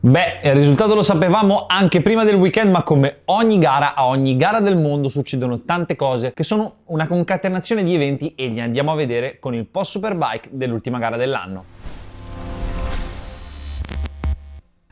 Beh, il risultato lo sapevamo anche prima del weekend, ma come ogni gara, a ogni gara del mondo succedono tante cose che sono una concatenazione di eventi e li andiamo a vedere con il post Superbike dell'ultima gara dell'anno.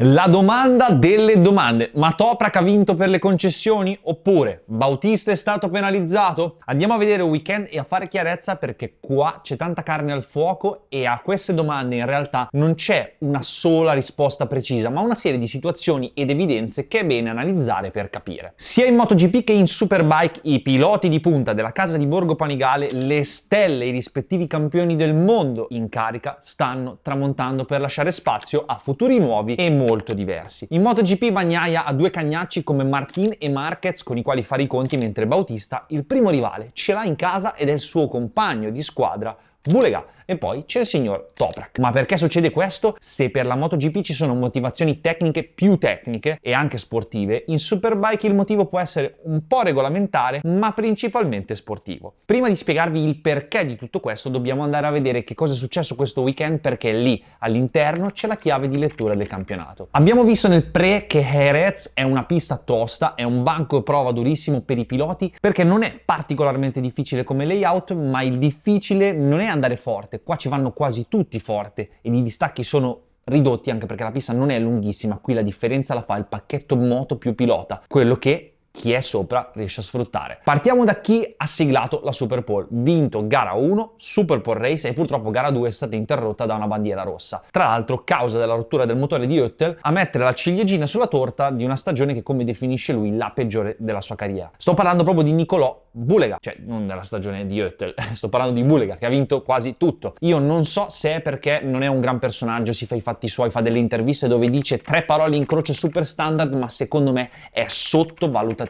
La domanda delle domande: ma Toprak ha vinto per le concessioni? Oppure Bautista è stato penalizzato? Andiamo a vedere il weekend e a fare chiarezza, perché qua c'è tanta carne al fuoco e a queste domande in realtà non c'è una sola risposta precisa, ma una serie di situazioni ed evidenze che è bene analizzare per capire. Sia in MotoGP che in Superbike i piloti di punta della casa di Borgo Panigale, le stelle, i rispettivi campioni del mondo in carica, stanno tramontando per lasciare spazio a futuri nuovi e molto diversi. In MotoGP Bagnaia ha due cagnacci come Martin e Marquez con i quali fare i conti, mentre Bautista il primo rivale ce l'ha in casa ed è il suo compagno di squadra Bulega. E poi c'è il signor Toprak. Ma perché succede questo? Se per la MotoGP ci sono motivazioni tecniche più tecniche e anche sportive, in Superbike il motivo può essere un po' regolamentare, ma principalmente sportivo. Prima di spiegarvi il perché di tutto questo, dobbiamo andare a vedere che cosa è successo questo weekend, perché lì all'interno c'è la chiave di lettura del campionato. Abbiamo visto nel pre che Jerez è una pista tosta, è un banco e prova durissimo per i piloti, perché non è particolarmente difficile come layout, ma il difficile non è andare forte. Qua ci vanno quasi tutti forte e i distacchi sono ridotti, anche perché la pista non è lunghissima. Qui la differenza la fa il pacchetto moto più pilota, quello che chi è sopra riesce a sfruttare. Partiamo da chi ha siglato la Super Pole. Vinto gara 1, Super Pole Race, e purtroppo gara 2 è stata interrotta da una bandiera rossa. Tra l'altro, causa della rottura del motore di Vettel, a mettere la ciliegina sulla torta di una stagione che, come definisce lui, la peggiore della sua carriera. Sto parlando proprio di Nicolò Bulega, cioè non della stagione di Vettel, sto parlando di Bulega, che ha vinto quasi tutto. Io non so se è perché non è un gran personaggio, si fa i fatti suoi, fa delle interviste dove dice 3 parole in croce super standard, ma secondo me è sottovalutato.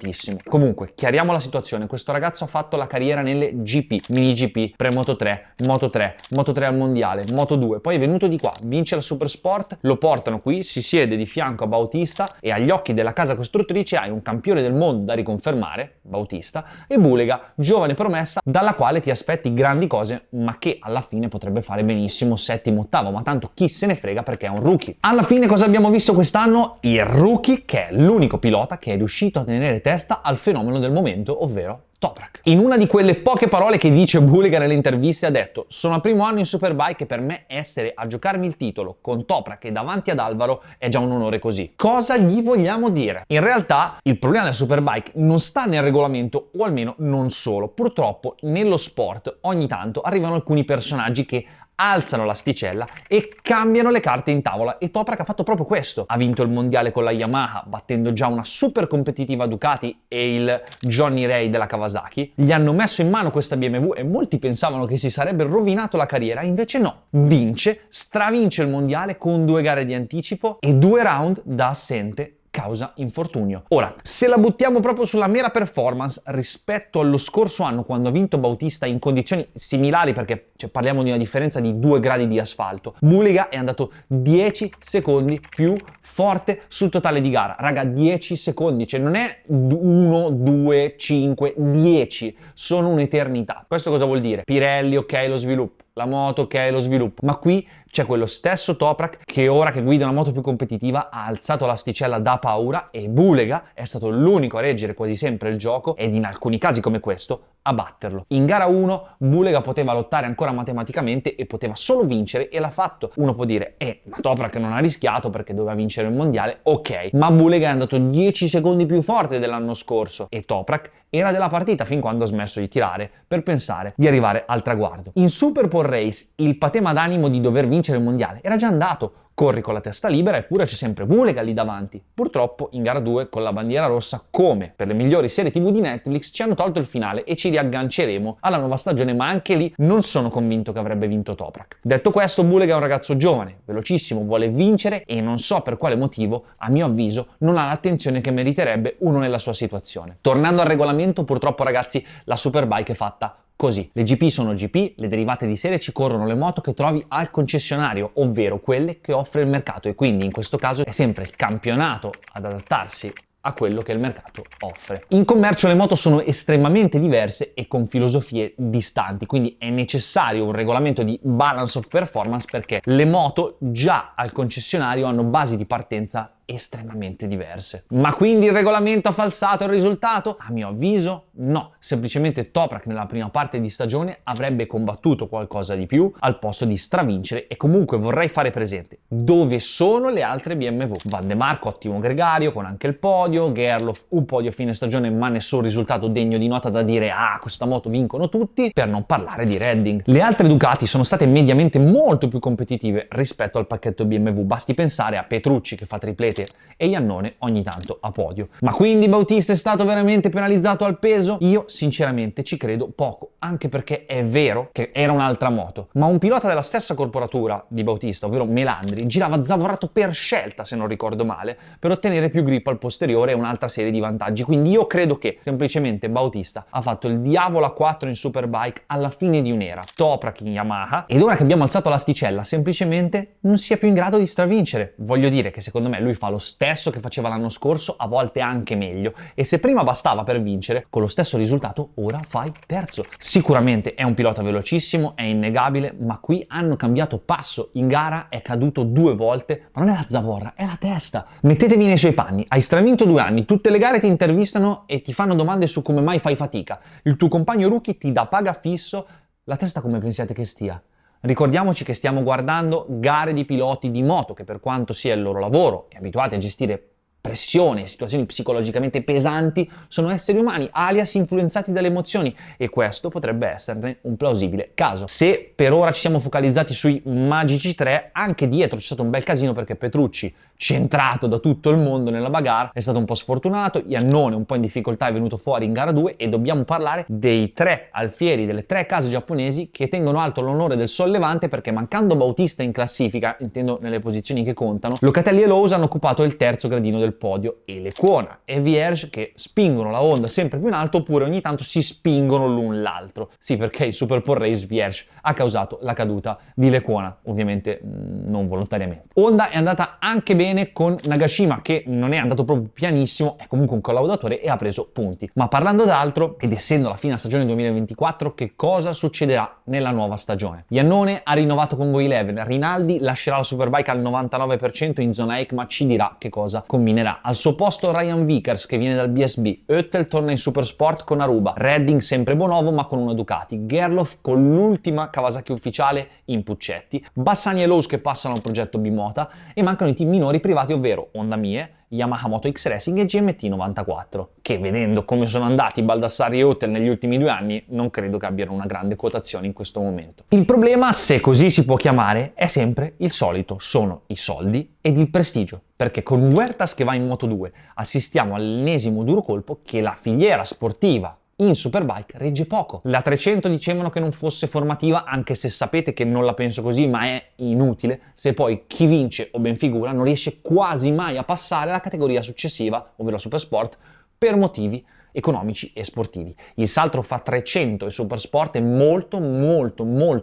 Comunque, chiariamo la situazione. Questo ragazzo ha fatto la carriera nelle GP, mini GP, pre-Moto 3, Moto 3, Moto 3 al mondiale, Moto 2, poi è venuto di qua, vince la Super Sport, lo portano qui, si siede di fianco a Bautista e agli occhi della casa costruttrice hai un campione del mondo da riconfermare, Bautista, e Bulega, giovane promessa dalla quale ti aspetti grandi cose, ma che alla fine potrebbe fare benissimo settimo, ottavo, ma tanto chi se ne frega, perché è un rookie. Alla fine cosa abbiamo visto quest'anno? Il rookie, che è l'unico pilota che è riuscito a tenere testa al fenomeno del momento, ovvero Toprak. In una di quelle poche parole che dice Bulega nelle interviste ha detto: sono al primo anno in Superbike e per me essere a giocarmi il titolo con Toprak e davanti ad Alvaro è già un onore così. Cosa gli vogliamo dire? In realtà il problema del Superbike non sta nel regolamento, o almeno non solo. Purtroppo nello sport ogni tanto arrivano alcuni personaggi che alzano l'asticella e cambiano le carte in tavola, e Toprak ha fatto proprio questo. Ha vinto il mondiale con la Yamaha, battendo già una super competitiva Ducati e il Johnny Ray della Kawasaki. Gli hanno messo in mano questa BMW e molti pensavano che si sarebbe rovinato la carriera, invece no. Vince, stravince il mondiale con 2 gare di anticipo e 2 round da assente causa infortunio. Ora, se la buttiamo proprio sulla mera performance rispetto allo scorso anno, quando ha vinto Bautista in condizioni similari, perché parliamo di una differenza di 2 gradi di asfalto, Bulega è andato 10 secondi più forte sul totale di gara. Raga, 10 secondi, cioè non è 1, 2, 5, 10, sono un'eternità. Questo cosa vuol dire? Pirelli, ok, lo sviluppo. La moto, ok, lo sviluppo. Ma qui c'è quello stesso Toprak che ora che guida una moto più competitiva ha alzato l'asticella da paura, e Bulega è stato l'unico a reggere quasi sempre il gioco ed in alcuni casi come questo a batterlo. In gara 1 Bulega poteva lottare ancora matematicamente e poteva solo vincere, e l'ha fatto. Uno può dire ma Toprak non ha rischiato perché doveva vincere il mondiale. Ok, ma Bulega è andato 10 secondi più forte dell'anno scorso e Toprak era della partita fin quando ha smesso di tirare per pensare di arrivare al traguardo. In Super Pole Race il patema d'animo di dover vincere il mondiale era già andato. Corri con la testa libera, eppure c'è sempre Bulega lì davanti. Purtroppo in gara 2 con la bandiera rossa, come per le migliori serie TV di Netflix, ci hanno tolto il finale e ci riagganceremo alla nuova stagione, ma anche lì non sono convinto che avrebbe vinto Toprak. Detto questo, Bulega è un ragazzo giovane, velocissimo, vuole vincere e non so per quale motivo, a mio avviso, non ha l'attenzione che meriterebbe uno nella sua situazione. Tornando al regolamento, purtroppo ragazzi, la Superbike è fatta così. Le GP sono GP, le derivate di serie ci corrono le moto che trovi al concessionario, ovvero quelle che offre il mercato, e quindi in questo caso è sempre il campionato ad adattarsi a quello che il mercato offre. In commercio le moto sono estremamente diverse e con filosofie distanti, quindi è necessario un regolamento di balance of performance perché le moto già al concessionario hanno basi di partenza estremamente diverse. Ma quindi il regolamento ha falsato il risultato? A mio avviso no, semplicemente Toprak nella prima parte di stagione avrebbe combattuto qualcosa di più al posto di stravincere e comunque vorrei fare presente dove sono le altre BMW. Van de Mark ottimo gregario con anche il podio, Gerloff un podio a fine stagione ma nessun risultato degno di nota da dire questa moto vincono tutti, per non parlare di Redding. Le altre Ducati sono state mediamente molto più competitive rispetto al pacchetto BMW, basti pensare a Petrucci che fa triplete e Iannone ogni tanto a podio. Ma quindi Bautista è stato veramente penalizzato al peso? Io sinceramente ci credo poco, anche perché è vero che era un'altra moto, ma un pilota della stessa corporatura di Bautista, ovvero Melandri, girava zavorrato per scelta, se non ricordo male, per ottenere più grip al posteriore e un'altra serie di vantaggi. Quindi io credo che semplicemente Bautista ha fatto il diavolo a 4 in Superbike alla fine di un'era, Toprak in Yamaha, ed ora che abbiamo alzato l'asticella semplicemente non sia più in grado di stravincere. Voglio dire che secondo me lui fa lo stesso che faceva l'anno scorso, a volte anche meglio, e se prima bastava per vincere, con lo stesso risultato ora fai terzo. Sicuramente è un pilota velocissimo, è innegabile, ma qui hanno cambiato passo. In gara è caduto 2 volte, ma non è la zavorra, è la testa. Mettetevi nei suoi panni, hai stravinto 2 anni, tutte le gare ti intervistano e ti fanno domande su come mai fai fatica, il tuo compagno rookie ti dà paga fisso, la testa come pensiate che stia? Ricordiamoci che stiamo guardando gare di piloti di moto che, per quanto sia il loro lavoro e abituati a gestire pressione e situazioni psicologicamente pesanti, sono esseri umani, alias influenzati dalle emozioni, e questo potrebbe esserne un plausibile caso. Se per ora ci siamo focalizzati sui magici 3, anche dietro c'è stato un bel casino perché Petrucci, centrato da tutto il mondo nella bagarre, è stato un po' sfortunato, Iannone un po' in difficoltà è venuto fuori in gara 2 e dobbiamo parlare dei 3 alfieri delle 3 case giapponesi che tengono alto l'onore del sollevante perché, mancando Bautista in classifica, intendo nelle posizioni che contano, Locatelli e Lowes hanno occupato il terzo gradino del podio e Lecuona e Vierge che spingono la Honda sempre più in alto, oppure ogni tanto si spingono l'un l'altro. Sì, perché il Super Pole Race Vierge ha causato la caduta di Lecuona, ovviamente non volontariamente. Honda è andata anche bene con Nagashima, che non è andato proprio pianissimo, è comunque un collaudatore e ha preso punti. Ma parlando d'altro, ed essendo la fine stagione 2024, che cosa succederà nella nuova stagione? Iannone ha rinnovato con Go11, Rinaldi lascerà la Superbike al 99% in zona EICMA, ci dirà che cosa combinerà. Al suo posto Ryan Vickers che viene dal BSB, Oettel torna in Supersport con Aruba, Redding sempre Bonovo ma con una Ducati, Gerloff con l'ultima Kawasaki ufficiale in Puccetti, Bassani e Lowes che passano a un progetto Bimota e mancano i team minori privati, ovvero Honda Mie, Yamaha Moto X Racing e GMT 94, che vedendo come sono andati Baldassarri e Oettel negli ultimi 2 anni non credo che abbiano una grande quotazione in questo momento. Il problema, se così si può chiamare, è sempre il solito, sono i soldi ed il prestigio, perché con Huertas che va in Moto2 assistiamo all'ennesimo duro colpo che la filiera sportiva in Superbike regge poco. La 300 dicevano che non fosse formativa, anche se sapete che non la penso così, ma è inutile se poi chi vince o ben figura non riesce quasi mai a passare alla categoria successiva, ovvero Supersport, per motivi economici e sportivi. Il salto fra 300 e Supersport è molto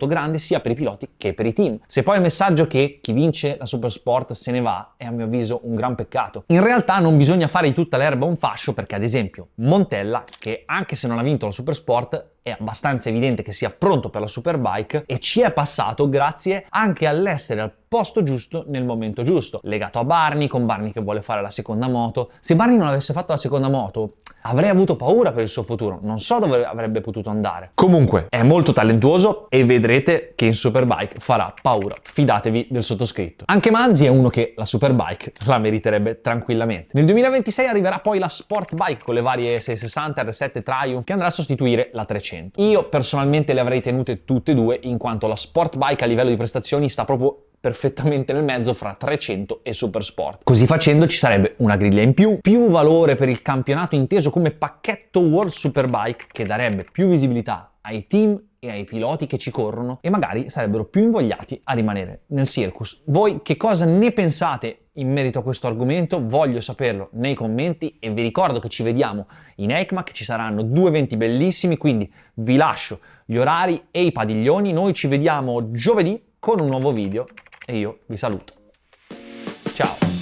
grande sia per i piloti che per i team. Se poi il messaggio che chi vince la Supersport se ne va è a mio avviso un gran peccato. In realtà non bisogna fare di tutta l'erba un fascio, perché ad esempio Montella, che anche se non ha vinto la Supersport è abbastanza evidente che sia pronto per la Superbike e ci è passato grazie anche all'essere al posto giusto nel momento giusto, legato a Barni, con Barni che vuole fare la seconda moto. Se Barni non avesse fatto la seconda moto avrei avuto paura per il suo futuro, non so dove avrebbe potuto andare. Comunque è molto talentuoso e vedrete che in Superbike farà paura, fidatevi del sottoscritto. Anche Manzi è uno che la Superbike la meriterebbe tranquillamente. Nel 2026 arriverà poi la Sport Bike con le varie 660 R7 Triumph che andrà a sostituire la 300. Io personalmente le avrei tenute tutte e due, in quanto la Sport Bike a livello di prestazioni sta proprio perfettamente nel mezzo fra 300 e Supersport. Così facendo ci sarebbe una griglia in più valore per il campionato inteso come pacchetto World Superbike, che darebbe più visibilità ai team e ai piloti che ci corrono e magari sarebbero più invogliati a rimanere nel circus. Voi che cosa ne pensate in merito a questo argomento? Voglio saperlo nei commenti e vi ricordo che ci vediamo in EICMA, che ci saranno 2 eventi bellissimi, quindi vi lascio gli orari e i padiglioni. Noi ci vediamo giovedì con un nuovo video e io vi saluto. Ciao!